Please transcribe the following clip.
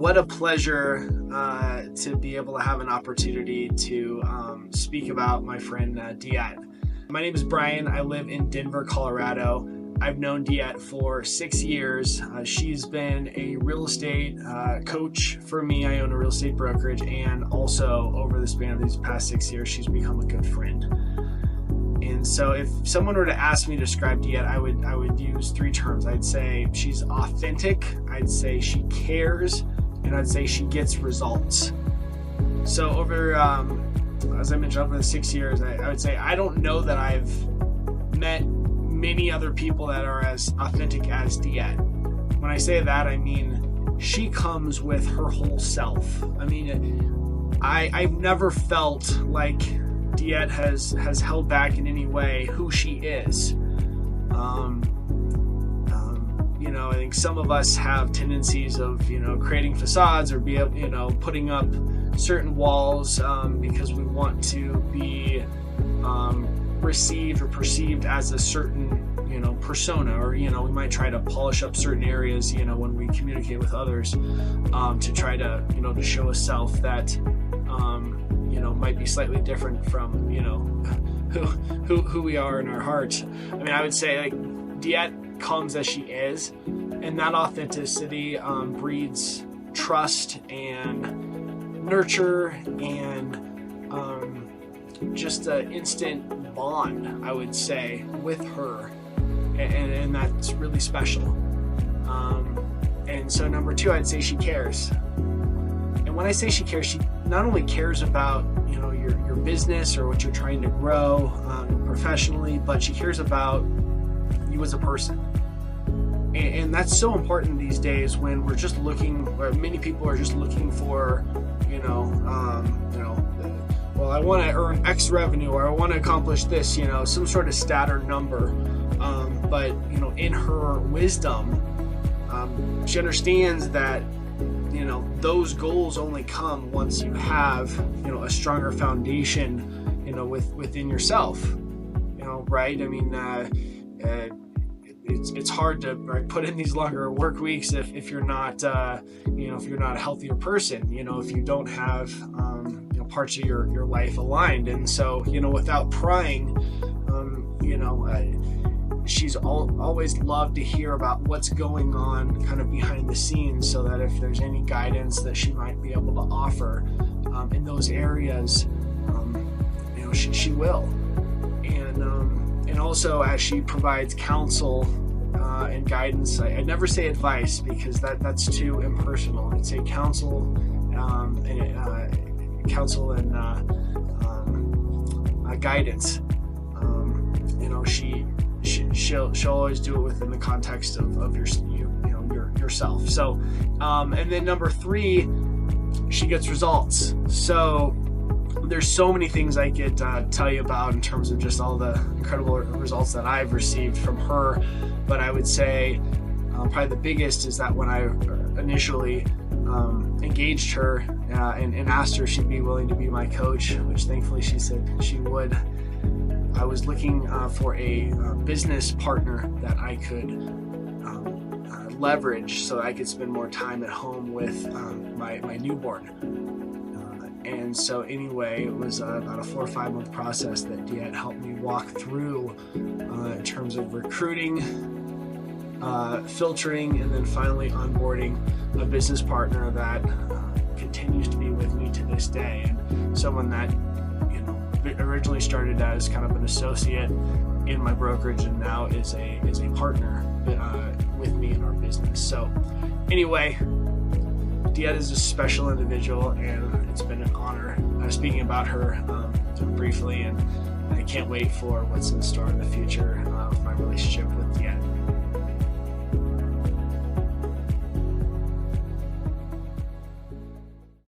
what a pleasure to be able to have an opportunity to speak about my friend Diet. My name is Bryan. I live in Denver, Colorado. I've known Diet for 6 years. She's been a real estate coach for me. I own a real estate brokerage, and also over the span of these past 6 years, she's become a good friend. And so if someone were to ask me to describe Diet, I would use 3 terms. I'd say she's authentic, I'd say she cares, and I'd say she gets results. So over, as I mentioned, over the 6 years, I would say I don't know that I've met many other people that are as authentic as Diet. When I say that, I mean she comes with her whole self. I mean, I've never felt like Diet has held back in any way who she is. I think some of us have tendencies of, creating facades or putting up certain walls because we want to be received or perceived as a certain, persona, or, we might try to polish up certain areas, when we communicate with others to try to, to show a self that, might be slightly different from, who we are in our heart. I mean, I would say like Diet comes as she is, and that authenticity breeds trust and nurture and just an instant bond, I would say, with her, and that's really special. And so number 2, I'd say she cares. And when I say she cares, she not only cares about your business or what you're trying to grow professionally, but she cares about you as a person. And that's so important these days when we're just looking, or many people are just looking for, well, I want to earn X revenue, or I want to accomplish this, some sort of stat or number. But in her wisdom, she understands that those goals only come once you have a stronger foundation within yourself, right? I mean, it's hard to put in these longer work weeks if you're not if you're not a healthier person, if you don't have parts of your life aligned. And so without prying, she's always loved to hear about what's going on kind of behind the scenes, so that if there's any guidance that she might be able to offer in those areas, she will. And also, as she provides counsel and guidance, I never say advice because that's too impersonal. I'd say counsel and guidance. She'll always do it within the context of yourself. So, and then number 3, she gets results. So there's so many things I could tell you about in terms of just all the incredible results that I've received from her. But I would say probably the biggest is that when I initially engaged her and asked her if she'd be willing to be my coach, which thankfully she said she would, I was looking for a business partner that I could leverage so that I could spend more time at home with my newborn. And so anyway, it was about a 4 or 5 month process that Diet helped me walk through in terms of recruiting, filtering, and then finally onboarding a business partner that continues to be with me to this day, and someone that originally started as kind of an associate in my brokerage and now is a partner with me in our business. So anyway, Diet is a special individual, and it's been an honor speaking about her briefly, and I can't wait for what's in store in the future.